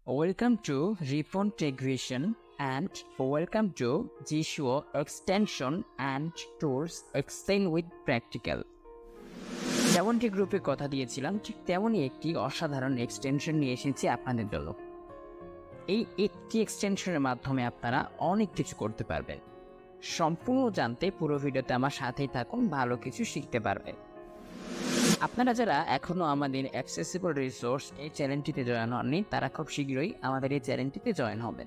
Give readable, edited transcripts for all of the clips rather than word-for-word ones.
Welcome to Ripon Tech Vision and welcome to Jishuo Extension and Tools Excel with Practical. যেমনটি গ্রুপে কথা দিয়েছিলাম ঠিক তেমনই একটি অসাধারণ এক্সটেনশন নিয়ে এসেছি আপনাদের জন্য। এই একটি এক্সটেনশনের মাধ্যমে আপনারা অনেক কিছু করতে পারবেন। সম্পূর্ণ জানতে পুরো ভিডিওতে আমার সাথেই থাকুন, ভালো কিছু শিখতে পারবেন। আপনারা যারা এখনও আমাদের অ্যাক্সেসিবল রিসোর্স এই চ্যানেলটিতে জয়েন হননি তারা খুব শীঘ্রই আমাদের এই চ্যানেলটিতে জয়েন হবেন।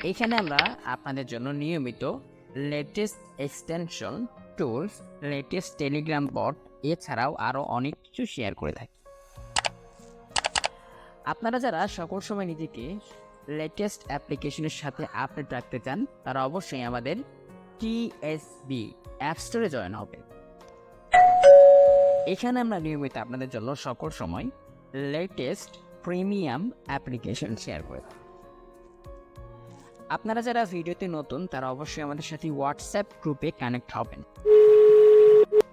এখানে আমরা আপনাদের জন্য নিয়মিত latest extension, tools, latest Telegram bot এছাড়াও আরও অনেক কিছু শেয়ার করে থাকি। আপনারা যারা সকল সময় নিজেকে লেটেস্ট অ্যাপ্লিকেশনের সাথে আপডেট রাখতে চান তারা অবশ্যই আমাদের TSB অ্যাপ স্টোরে জয়েন হবে। এখানে আমরা নিয়মিত আপনাদের জন্য সকল সময় লেটেস্ট প্রিমিয়াম অ্যাপ্লিকেশন শেয়ার করে থাকি। আপনারা যারা ভিডিওতে নতুন তারা অবশ্যই আমাদের সাথে হোয়াটসঅ্যাপ গ্রুপে কানেক্ট হবেন।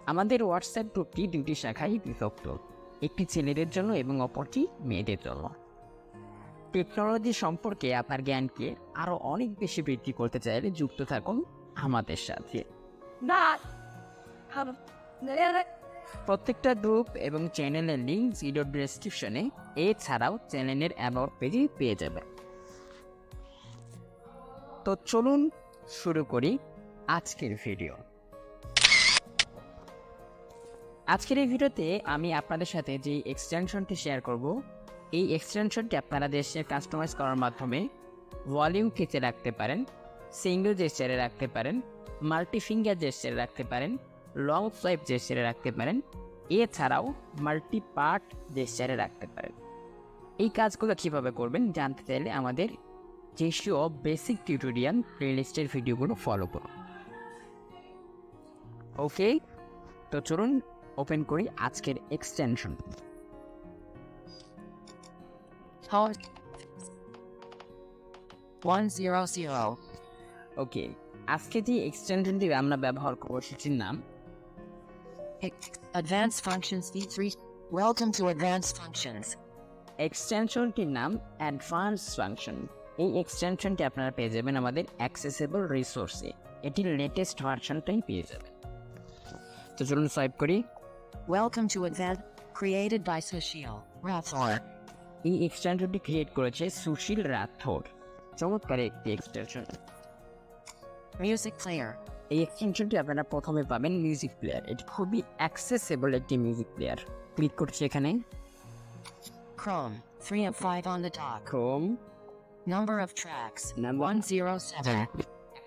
আমাদের হোয়াটসঅ্যাপ গ্রুপটি দুটি শাখায় বিভক্ত, একটি ছেলেদের জন্য এবং অপরটি মেয়েদের জন্য। টেকনোলজি সম্পর্কে আপনার জ্ঞানকে আরও অনেক বেশি বৃদ্ধি করতে চাইলে যুক্ত থাকুন আমাদের সাথে। প্রত্যেকটা গ্রুপ এবং চ্যানেলের লিঙ্ক ভিডিও ডেসক্রিপশনে এছাড়াও চ্যানেলের অ্যাবাউট পেজে পেয়ে যাবেন। তো চলুন শুরু করি আজকের ভিডিও। আজকের এই ভিডিওতে আমি আপনাদের সাথে যে এক্সটেনশনটি শেয়ার করব, এই এক্সটেনশনটি আপনারা দেশে কাস্টমাইজ করার মাধ্যমে ভলিউম কেচে রাখতে পারেন, সিঙ্গেল জেস্চারে রাখতে পারেন, মাল্টি ফিঙ্গার জেস্চারে রাখতে পারেন, লং সোয়াইপ জেস্চারে রাখতে পারেন, এছাড়াও মাল্টি পার্ট জেস্চারে রাখতে পারেন। এই কাজগুলো কীভাবে করবেন জানতে চাইলে আমাদের জেসিও বেসিক টিউটোরিয়াল প্লেলিস্টের ভিডিওগুলো ফলো করুন। ওকে, তো চলুন ওপেন করি আজকের এক্সটেনশন। ওকে, আজকে যে এক্সটেনশনটি আমরা ব্যবহার করব সেটির নাম Advanced Functions V3. Welcome to Advanced Functions. এক্সটেনশনটির নাম অ্যাডভান্স ফাংশন। এই এক্সটেনশনটি আপনারা পেয়ে যাবেন আমাদের অ্যাক্সেসিবল রিসোর্সে, এটির লেটেস্ট ভার্সনটাই পেয়ে যাবেন। তো চলুন সোয়াইপ করি। Welcome to Advanced, created by Sushil Rathore. এই এক্সটেনশনটি ক্রিয়েট করেছে সুশীল রাথোর। চমৎকার একটি এক্সটেনশন। Music Player. এই এক্সটেনশনটি আপনারা প্রথমে পাবেন মিউজিক প্লেয়ার। এটি খুবই অ্যাক্সেসিবল একটি মিউজিক প্লেয়ার। ক্লিক করছি এখানে। Chrome, 3 of 5 on the dot. Chrome, Number of tracks, Number- 107.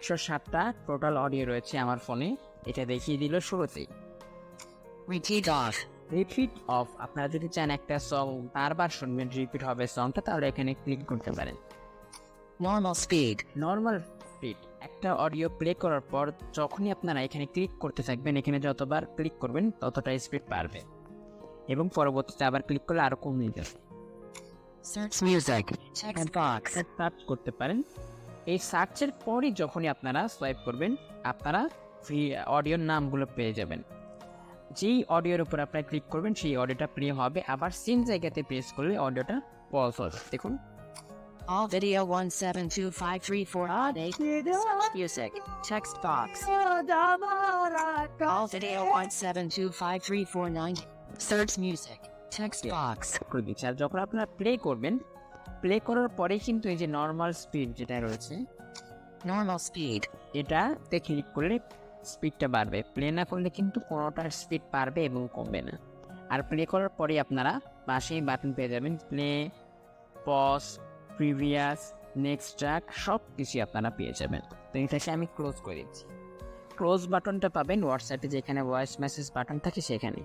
107টা টোটাল অডিও রয়েছে আমার ফোনে, এটা দেখিয়ে দিল শুরুতেই। Repeat off. রিপিট অফ, আপনারা যদি চান একটা সং বারবার শুনবেন, রিপিট হবে সংটা, তাহলে এখানে ক্লিক করতে পারেন। Normal speed. নর্মাল স্পিড, একটা অডিও প্লে করার পর যখনই আপনারা এখানে ক্লিক করতে থাকবেন, এখানে যতবার ক্লিক করবেন ততটা স্পিড বাড়বে এবং পরবর্তীতে আবার ক্লিক করলে আরও কমে যাবে। Search music. Text box. Search করতে পারেন। এই সার্চের পরই যখনই আপনারা সোয়াইপ করবেন আপনারা অডিওর নামগুলো পেয়ে যাবেন। যেই অডিওর উপর আপনারা ক্লিক করবেন সেই অডিওটা প্লে হবে, আবার সেম জায়গাতে প্রেস করলে অডিওটা পজ হবে। দেখুন, All video 172534 odd 8. Music. Text box. All video 172534 Search music. Text box. করে দিচ্ছি। আর যখন আপনারা প্লে করবেন, প্লে করার পরে কিন্তু এই যে নর্মাল স্পিড যেটা রয়েছে Normal speed. এটাতে ক্লিক করলে স্পিডটা বাড়বে, প্লে না করলে কিন্তু কোনোটার স্পিড বাড়বে এবং কমবে না। আর প্লে করার পরে আপনারা পাশেই বাটন পেয়ে যাবেন, play, pause, previous, next track, সব কিছুই আপনারা পেয়ে যাবেন। তো এটাকে আমি ক্লোজ করে দিচ্ছি। ক্লোজ বাটনটা পাবেন হোয়াটসঅ্যাপে, যেখানে ভয়েস মেসেজ বাটন থাকে সেখানে।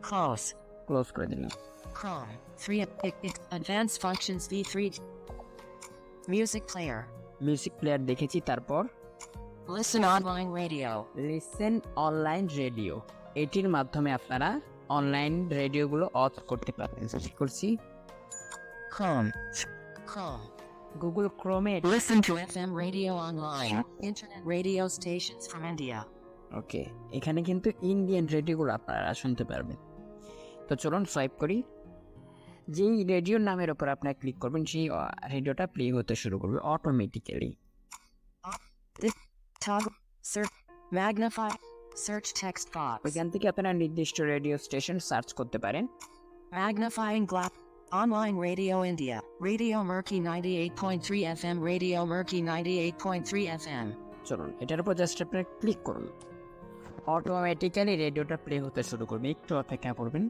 Close. ক্লোজ করে দিলাম। Chrome. 3 of Advanced Functions V3. Music Player. Music player দেখেছি, তারপর Listen online radio. Listen online radio, এটির মাধ্যমে আপনারা অনলাইন রেডিওগুলো অফ করতে পারবেন। করছি Chrome. Chrome. গুগল ক্রোমে। Listen to FM radio online. Internet radio stations from India. ওকে, এখানে কিন্তু ইন্ডিয়ান রেডিওগুলো আপনারা শুনতে পারবেন। তো চলুন সোয়াইপ করি। যেই রেডিওর নামের উপর আপনার ক্লিক করবেন সেই রেডিওটা প্লে হতে শুরু করবে automatically. Toggle. Search. Magnify. Search text box. ওইখান থেকে আপনারা নির্দিষ্ট রেডিও স্টেশন সার্চ করতে পারেন। Magnifying glass. Online Radio India. Radio Murky 98.3 FM. Radio Murky 98.3 FM. চলুন এটার উপর জাস্ট আপনারা ক্লিক করুন, অটোমেটিক্যালি রেডিওটা প্লে হতে শুরু করবে। একটু অপেক্ষা করবেন।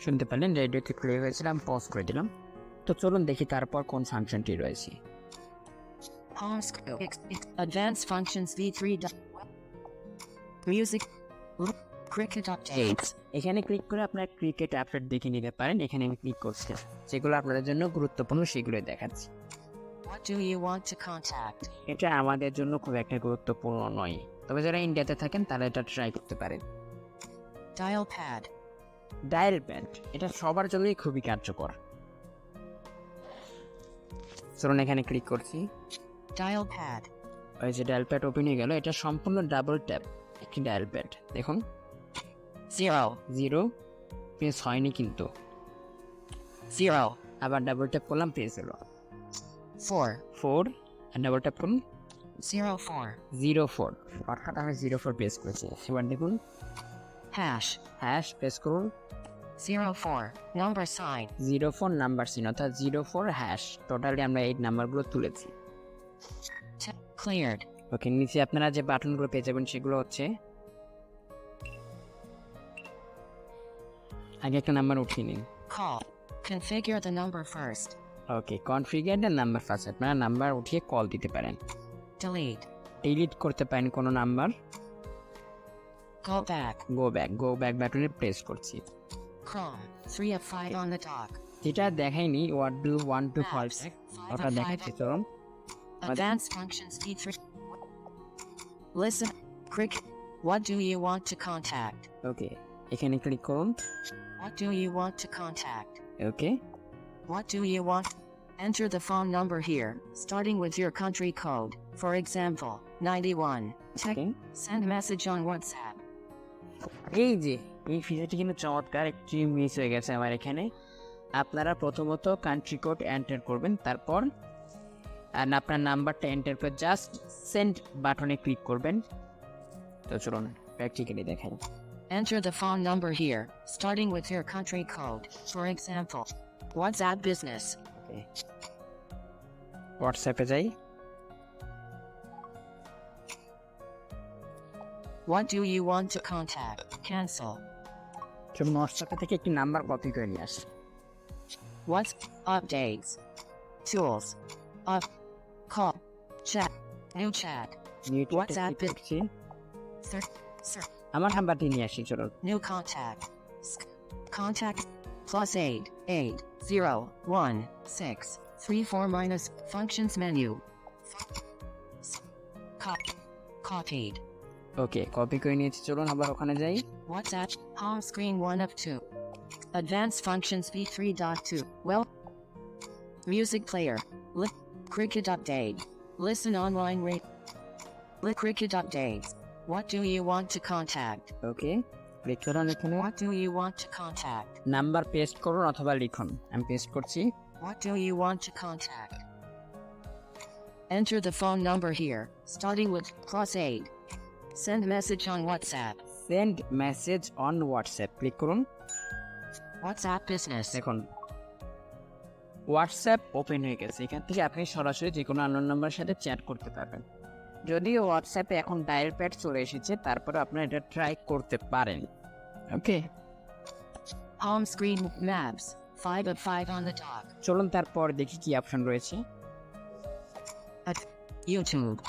শুনতে পারলেন রেডিওতে প্লে হয়েছিল, আমি পজ করে দিলাম। তো চলুন দেখি তারপর কোন ফাংশনটি রয়েছে। Home screen. Advanced functions V3. Music. Cricket updates. এখানে ক্লিক করে আপনার ক্রিকেট আপডেট দেখে নিতে পারেন। এখানে আমি ক্লিক করছি, যেগুলো আপনাদের জন্য গুরুত্বপূর্ণ সেগুলোই দেখাচ্ছি। What do you want to contact? এটা আমাদের জন্য খুব একটা গুরুত্বপূর্ণ নয়, তবে যারা ইন্ডিয়াতে থাকেন তারা এটা ট্রাই করতে পারেন। Dial pad. ডায়াল প্যাড এটা সবার জন্যই খুবই কার্যকর। চলুন এখানে ক্লিক করছি, Dial pad. ওই যে ডায়াল প্যাড ওপেন হয়ে গেল। এটা সম্পূর্ণ ডাবল ট্যাপ একটি ডায়াল প্যাড। দেখুন 0. প্রেস হয়নি কিন্তু, 0. আবার ডাবল ট্যাপ করলাম প্রেস হলো। 4. আর ডাবল ট্যাপ করুন 04. 04, অর্থাৎ আমি 04 প্রেস করেছি। এবার দেখুন Hash. হ্যাশ প্রেস করুন 04. Number sign. 04 নাম্বার সিন, অর্থাৎ 04 হ্যাশ। টোটালি আমরা এই নাম্বারগুলো তুলেছি। Cleared. ওকে, নিচে আপনারা যে বাটনগুলো পেয়ে যাবেন সেগুলো হচ্ছে, আগে একটা নাম্বার উঠিয়ে নিন। Call. Configure the number first. Okay, configure the number first. আপনারা নাম্বার উঠিয়ে কল দিতে পারেন, Delete. ডিলিট করতে পারেন কোনো number. Go back. Go back বাটনে প্রেস করছি। Chrome. 3 of 5 on the dock. যেটা দেখাইনি what do you want to call Maps. back, 5 ওটা of 5. দেখাচ্ছি। চলুন Advanced functions V3. Listen. Cricket. What do you want to contact? ওকে, এখানে click করুন। What do you want to contact? Okay, What do you want? Enter the phone number here, starting with your country code. For example, 91. Okay. Send message on WhatsApp. এই যে এই ফিচারটি কিন্তু চমৎকার, একটি miss হয়ে গেছে আমার এখানে। আপনারা প্রথমত কান্ট্রি কোড এন্টার করবেন, তারপর আপনার নাম্বারটা এন্টার করে জাস্ট সেন্ড বাটনে ক্লিক করবেন। তো চলুন প্র্যাকটিক্যালি দেখাই। Enter the phone number here, starting with your country code. For example, WhatsApp Business. হোয়াটসঅ্যাপে যাই। What do you want to contact? Cancel. চলুন হোয়াটসঅ্যাপে থেকে একটি নাম্বার কপি করে নিয়ে আসি। What's updates? Tools. Up. Call. Chat. New chat. WhatsApp দেখছি, Sir. আমার নাম্বারটি নিয়ে আসি। চলুন New contact. Contact. +8 8 0 1 6 3 4 minus functions menu. Copied. ওকে, কপি করে নিয়েছি। চলুন আবার ওখানে যাই। WhatsApp. Home screen 1 of 2. Advanced functions V3.2. Well. Music player. Cricket update. Listen online rate. Cricket updates. What do you want to contact? Okay, click করুন এখানে। What do you want to contact? Number paste করুন অথবা লিখুন। আমি paste করছি। What do you want to contact? Enter the phone number here, starting with +8. Send message on WhatsApp. Send message on WhatsApp click করুন। WhatsApp Business. দেখুন WhatsApp open হয়ে গেছে। এখান থেকে আপনি সরাসরি যে কোনো আননোন নাম্বারের সাথে চ্যাট করতে পারবেন। যদিও হোয়াটসঅ্যাপে এখন ডায়াল প্যাড চলে এসেছে, তারপরে আপনারা এটা ট্রাই করতে পারেন। ওকে, Home screen maps. 5 of 5 on the dock. চলুন তারপর দেখি কি অপশন রয়েছে। YouTube.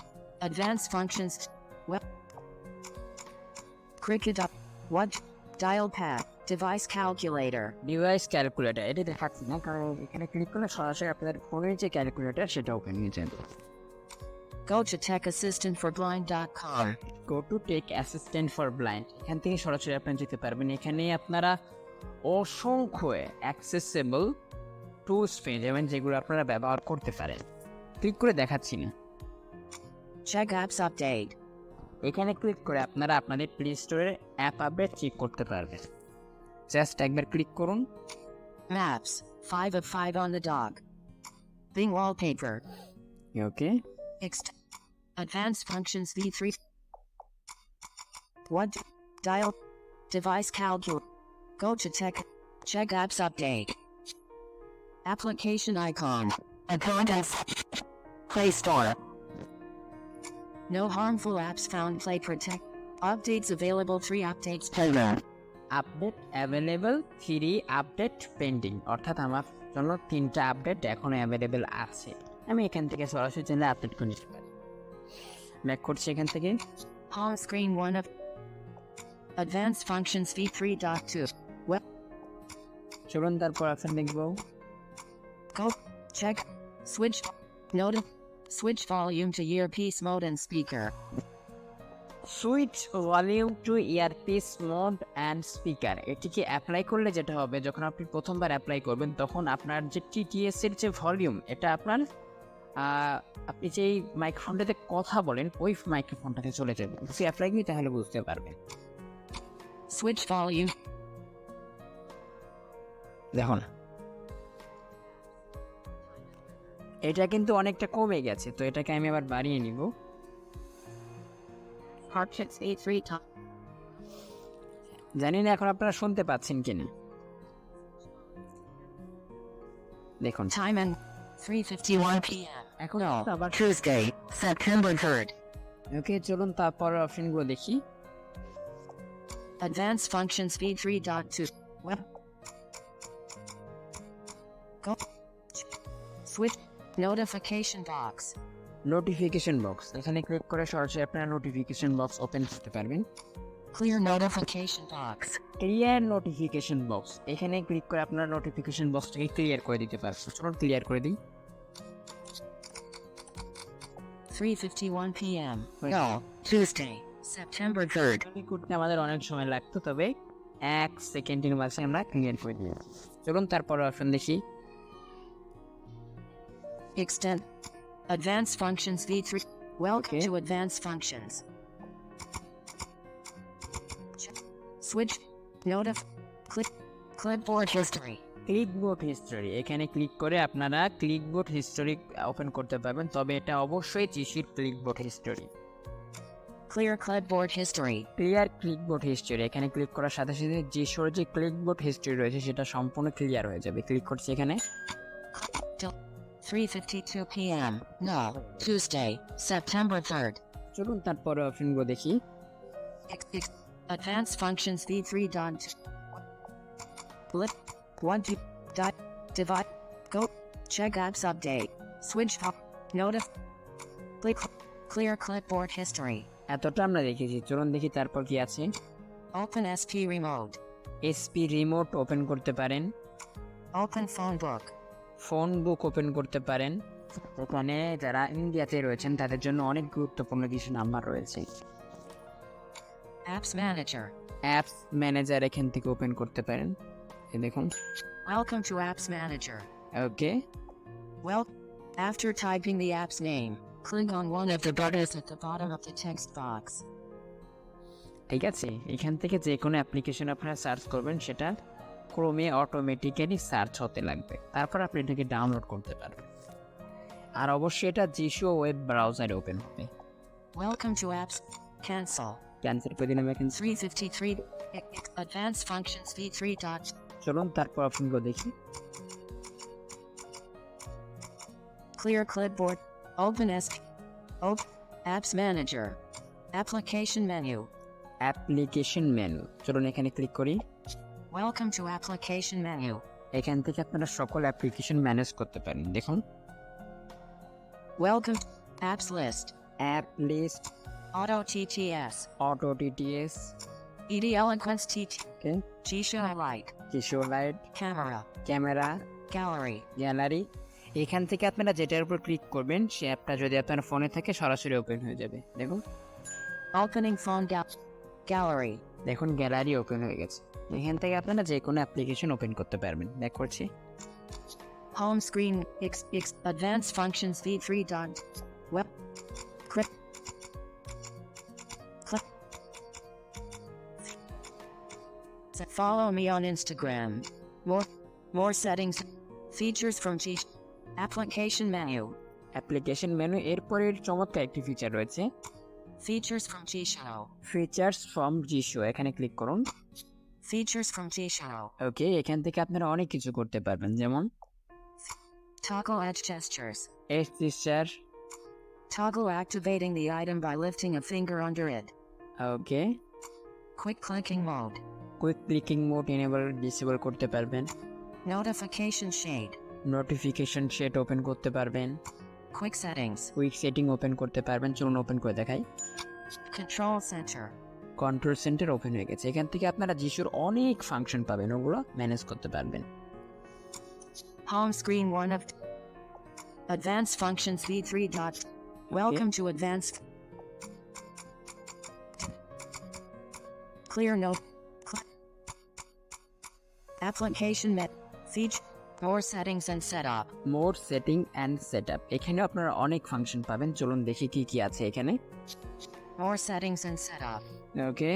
Advanced functions. Web. Cricket up. What? Dial pad. Device calculator. Device calculator এটা দেখাচ্ছি না, কারণ এখানে ক্লিক করলে সরাসরি আপনাদের ফোনের যে ক্যালকুলেটর সেটা ওপেন হয়ে যাবে। Go to techassistantforblind.com. Go to tech assistant for blind, এখান থেকে সরাসরি আপনারা যেতে পারবেন। এখানে আপনারা অসংখ্য অ্যাক্সেসেবল টুলস পেয়ে যাবেন যেগুলো আপনারা ব্যবহার করতে পারেন। ক্লিক করে দেখাচ্ছি না। Check apps update. এখানে ক্লিক করে আপনারা আপনাদের প্লে স্টোরের অ্যাপ আপডেট চেক করতে পারবেন। জাস্ট একবার ক্লিক করুন। Maps, 5 of 5 on the dog. Bing wallpaper. Okay, Advanced functions v3. What? Dial. Device calculator. Go to tech. Check apps update. Application icon. Accountants. Play Store. No harmful apps found. Play Protect. Updates available. 3 updates per month. Update available, 3 update pending, অর্থাৎ আমার জন্য 3টা update এখনো available আছে। আমি এখান থেকে সরাসরি চাইলে আপডেট করে নিতে পারি। ব্যাক করছি এখান থেকে। Home screen 1 of Advanced functions v3.2. Well, চলুন তারপর অপশন দেখব। go. Check. Switch. Note. Switch volume to earpiece mode and speaker. Switch volume to earpiece mode and speaker, এটিকে অ্যাপ্লাই করলে যেটা হবে, যখন আপনি প্রথমবার অ্যাপ্লাই করবেন তখন আপনার যে টিটিএস এর যে ভলিউম, এটা আপনার আপনি যেই মাইক্রোফোনটাতে কথা বলেন ওই মাইক্রোফোনটাতে চলে যাবে। যদি অ্যাপ্লাই করি তাহলে বুঝতে পারবেন। Switch volume. দেখুন এটা কিন্তু অনেকটা কমে গেছে, তো এটাকে আমি আবার বাড়িয়ে নিব। Hardships A3 top. জানি না এখন আপনারা শুনতে পাচ্ছেন কিনা। দেখুন Time and 3:51 p.m. এখন No. আবার Tuesday, September 3rd. ওকে, চলুন তারপর অপশনগুলো দেখি। Advanced functions v3.2. Web. Go. Switch. Notification box. Notification box, এখানে ক্লিক করে সরাসরি আপনারা নোটিফিকেশন বক্স ওপেন করতে পারবেন। Clear notification box. Clear notification box, এখানে ক্লিক করে আপনারা নোটিফিকেশন বক্সটাকে ক্লিয়ার করে দিতে পারবেন। চলুন ক্লিয়ার করে দিই। 3:51 p.m. No. Tuesday, September 3rd. Click করতে আমাদের অনেক সময় লাগতো, তবে 1 সেকেন্ডের মাঝে আমরা ক্লিয়ার করে দিই। চলুন তারপর অপশন দেখি। Extend. Advanced functions v3. Welcome Okay. to advanced functions. Switch. Notif. Click. Clipboard history. Clipboard history, এখানে ক্লিক করে আপনারা ক্লিকবোর্ড হিস্টোরি ওপেন করতে পারবেন, তবে এটা অবশ্যই জিসির clipboard history. Clear clipboard history. Clear clipboard history, এখানে ক্লিক করার সাথে সাথে জিসোর যে ক্লিকবোর্ড হিস্টোরি রয়েছে সেটা সম্পূর্ণ ক্লিয়ার হয়ে যাবে। ক্লিক করছি এখানে। Till 3:52 p.m. No. Tuesday, September 3rd. চলুন তারপরে অপশনগুলো দেখি। Advanced functions v3.2. Blip. 1 2 dot divide. Go. Check apps update. Switch up. Notif. Click. Clear clipboard history. এতটা আমরা দেখেছি, চলুন দেখি তারপর কি আছে। Open SP remote. SP remote open করতে পারেন। Open phone book. ফোন বুক ওপেন করতে পারেন। এখানে যারা ইন্ডিয়াতে রয়েছেন তাদের জন্য অনেক গুরুত্বপূর্ণ কিছু নাম্বার রয়েছে। Apps manager. অ্যাপস ম্যানেজার এখান থেকে ওপেন করতে পারেন। এই দেখুন। Welcome to apps manager. Okay, Well, after typing the app's name, click on one of the buttons at the bottom of the text box. ঠিক আছে, এখান থেকে যে কোনো অ্যাপ্লিকেশন আপনারা সার্চ করবেন সেটা ক্রোমে অটোমেটিক্যালি সার্চ হতে লাগবে, তারপর আপনি এটাকে ডাউনলোড করতে পারবেন। আর অবশ্যই এটা জিশো ওয়েব ব্রাউজারে ওপেন হবে। Welcome to apps. Cancel. Cancel করে দিলাম এখানে। 3:53. Advanced functions v3. চলুন তারপর অপশনগুলো দেখি। Clear clipboard. Open SP. Open. Apps manager. Application menu. Application menu, চলুন এখানে ক্লিক করি। Welcome to application menu. এখান থেকে আপনারা সকল অ্যাপ্লিকেশন ম্যানেজ করতে পারেন। দেখুন, Welcome to apps list. App list, Auto TTS. Auto TTS, ED Eloquence TT. Okay, Gshow Light. কিশোর light, Camera. Camera, Gallery. Gallery. এখান থেকে আপনারা যেটার উপর ক্লিক করবেন সে অ্যাপটা যদি আপনার ফোনে থাকে সরাসরি ওপেন হয়ে যাবে। দেখুন, Opening phone gallery. দেখুন গ্যালারি ওপেন হয়ে গেছে। এখান থেকে আপনারা যে কোনো অ্যাপ্লিকেশন ওপেন করতে পারবেন। ব্যাক করছি। Home screen. Advanced functions v3. Web. Click. Follow me on Instagram. More settings. Features from G. Application menu. Application menu এরপরের চমৎকার একটি ফিচার রয়েছে Features from G Show. Features from G Show, এখানে click করুন। Features from G Show. ওকে, এখান থেকে আপনারা অনেক কিছু করতে পারবেন, যেমন Toggle edge gestures. Edge feature. Toggle activating the item by lifting a finger under it. Okay, Quick clicking mode. Quick clicking mode enable disable করতে পারবেন। Notification shade. Notification set open করতে পারবেন। Quick settings. Quick setting open করতে পারবেন। চলুন open করে দেখাই। Control center. Control centre open হয়ে গেছে। এখান থেকে আপনারা জিশোর অনেক ফাংশন পাবেন, ওগুলো ম্যানেজ করতে পারবেন। Home screen 1 of Advanced Functions V3. Welcome to Advanced. Clear note. Application met. Feature. More settings and setup. More setting and set up, এখানেও আপনারা অনেক ফাংশন পাবেন। চলুন দেখি কি কি আছে এখানে। More settings and setup. Okay,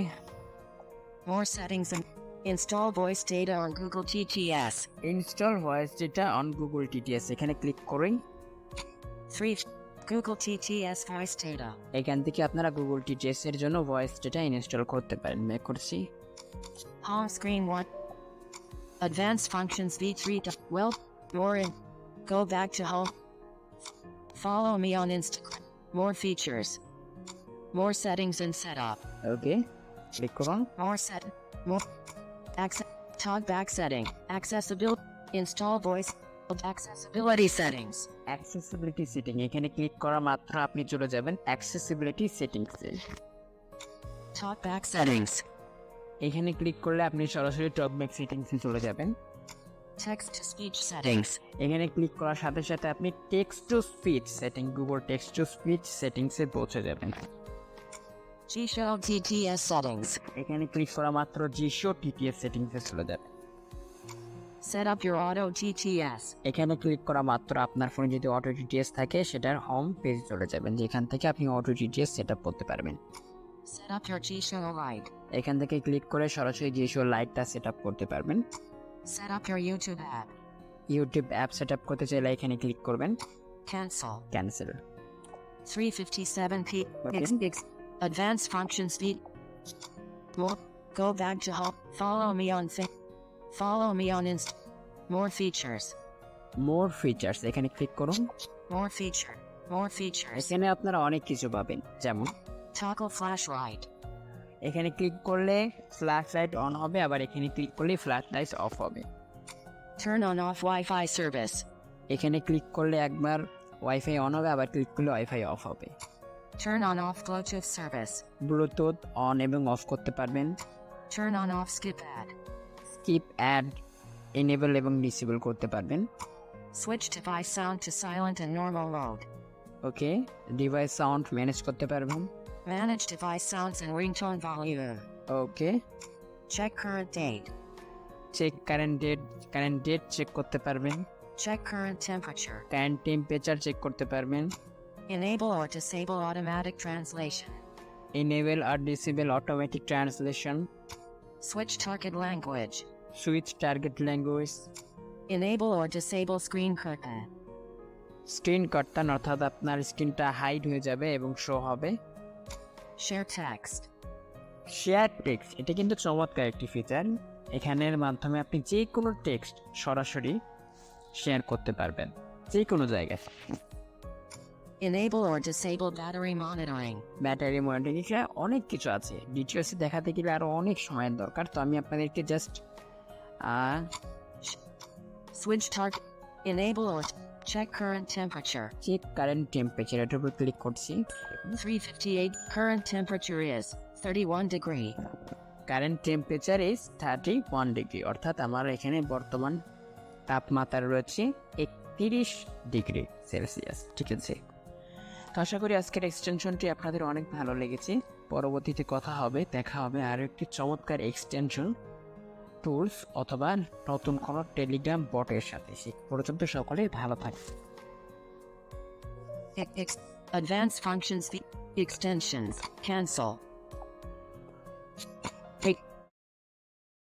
More settings and install voice data on Google TTS. Install voice data on Google TTS, এখানে ক্লিক করুন। 3. Google TTS voice data. এখান থেকে আপনারা গুগল টিটিএস এর জন্য ভয়েস ডেটা ইনস্টল করতে পারেন। মেক করছি। Home screen 1. Advanced Functions V3. Well, more in. Go back to home. Follow me on Instagram. More features. More settings and setup. Okay, click করুন। More. Talk back setting. Accessibility. Install voice. Accessibility settings. Accessibility setting, এখানে click করা মাত্র আপনি চলে যাবেন accessibility সেটিংসে। Talk back settings. এখানে click করলে আপনি সরাসরি টকব্যাক সেটিংসে চলে যাবেন। Text to speech settings. এখানে ক্লিক করার সাথে সাথে আপনি text to speech setting, Google text to speech সেটিংসে পৌঁছে যাবেন। G-Show TTS settings. এখানে ক্লিক করা মাত্র জিশো টিটিএস সেটিংসে চলে যাবে। Set up your auto TTS. এখানে ক্লিক করা মাত্র আপনার ফোনে যদি অটো টিটিএস থাকে সেটার হোম পেজ চলে যাবেন, যেখান থেকে আপনি অটো টিটিএস সেট আপ করতে পারবেন। Set up your G-Show Lite. এখান থেকে ক্লিক করে সরাসরি জিশো লাইটটা সেট আপ করতে পারবেন। Set up your YouTube app. YouTube app set up করতে চাইলে এখানে ক্লিক করবেন। Cancel. Cancel. 3:57 p. Okay. Advanced Functions V. More. Go back to home. Follow me on Follow me on Insta. More features. More features, এখানে click করুন। More feature. More features. এখানে আপনারা অনেক কিছু পাবেন, যেমন Toggle flashlight. এখানে ক্লিক করলে ফ্ল্যাশ লাইট অন হবে, আবার এখানে ক্লিক করলে ফ্ল্যাশ লাইট অফ হবে। Turn on off Wi-Fi service. এখানে ক্লিক করলে একবার ওয়াইফাই অন হবে, আবার ক্লিক করলে ওয়াইফাই অফ হবে। Turn on off Bluetooth service. Bluetooth on এবং অফ করতে পারবেন। Turn on off skip ad. Skip ad enable এবং ডিসেবল করতে পারবেন। Switch device sound to silent and normal mode. Okay, device sound manage করতে পারবেন। Manage device sounds and ringtone volume. Okay, Check current date. Check current date check করতে পারবেন। Check current temperature. Current temperature check করতে পারবেন। Enable or disable automatic translation. Enable আর disable automatic translation. Switch target language. Switch target language. Enable or disable screen curtain. Screen curtain, অর্থাৎ আপনার স্ক্রিনটা hide হয়ে যাবে এবং শো হবে। Share text. শেয়ার টেক্সট, এটা কিন্তু চমৎকার একটি ফিচার। এখানের মাধ্যমে আপনি যে কোনো টেক্সট সরাসরি শেয়ার করতে পারবেন, যে কোনো জায়গায়। Enable or disable battery monitoring. Battery monitoring, অনেক কিছু আছে। ডিটেলসে দেখাতে গেলে আরও অনেক সময়ের দরকার, তো আমি আপনাদেরকে just Switch target. Enable or check current temperature. Check current temperature, এটার উপর ক্লিক করছি। 3:58. Current temperature is 31 degree. Current temperature is 31 degree, অর্থাৎ আমার এখানে বর্তমান তাপমাত্রা রয়েছে 31 ডিগ্রি সেলসিয়াস। ঠিক আছে, তো আশা করি আজকের এক্সটেনশনটি আপনাদের অনেক ভালো লেগেছে। পরবর্তীতে কথা হবে, দেখা হবে আরও একটি চমৎকার এক্সটেনশন টুলস অথবা নতুন কোনো টেলিগ্রাম বটের সাথে। সে পর্যন্ত সকলে ভালো থাকবে। Advanced Functions V. Extensions. Cancel.